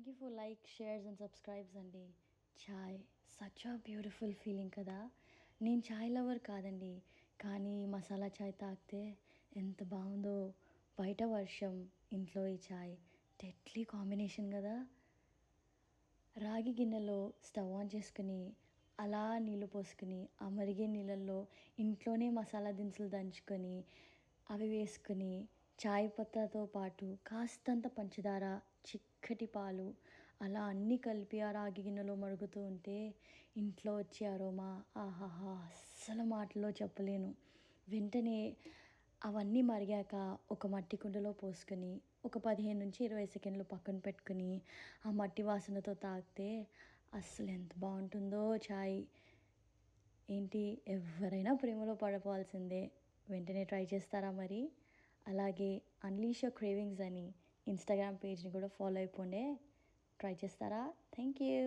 Thank you for like, shares and subscribes అండి. చాయ్ such a beautiful feeling కదా! నేను చాయ్ lover కాదండి. కానీ మసాలా చాయ్ తాగితే ఎంత బావుందో. బయట వర్షం, ఇంట్లో ఈ చాయ్ డెడ్లీ కాంబినేషన్ కదా! రాగి గిన్నెలో స్టవ్ ఆన్ చేసుకొని, అలా నీళ్ళు పోసుకొని, ఆ మరిగే నీళ్ళల్లో ఇంట్లోనే మసాలా దినుసులు దంచుకొని, అవి వేసుకొని, చాయ్ పత్తాతో పాటు కాస్తంత పంచదార, చిక్కటి పాలు అలా అన్నీ కలిపి ఆ రాగి గిన్నెలో మరుగుతూ ఉంటే ఇంట్లో వచ్చే అరోమా ఆహాహా! అస్సలు మాటల్లో చెప్పలేను. వెంటనే అవన్నీ మరిగాక ఒక మట్టి కుండలో పోసుకొని, ఒక 15-20 సెకండ్లు పక్కన పెట్టుకొని, ఆ మట్టి వాసనతో తాగితే అస్సలెంత బావుంటుందో చాయ్. ఏంటి, ఎవ్వరైనా ప్రేమలో పడిపోవాల్సిందే. వెంటనే ట్రై చేస్తారా మరి? అలాగే అన్‌లీష్ యువర్ క్రేవింగ్స్ అని ఇన్‌స్టాగ్రామ్ పేజ్‌ని కూడా ఫాలో అయిపోండే. ట్రై చేస్తారా? Thank you.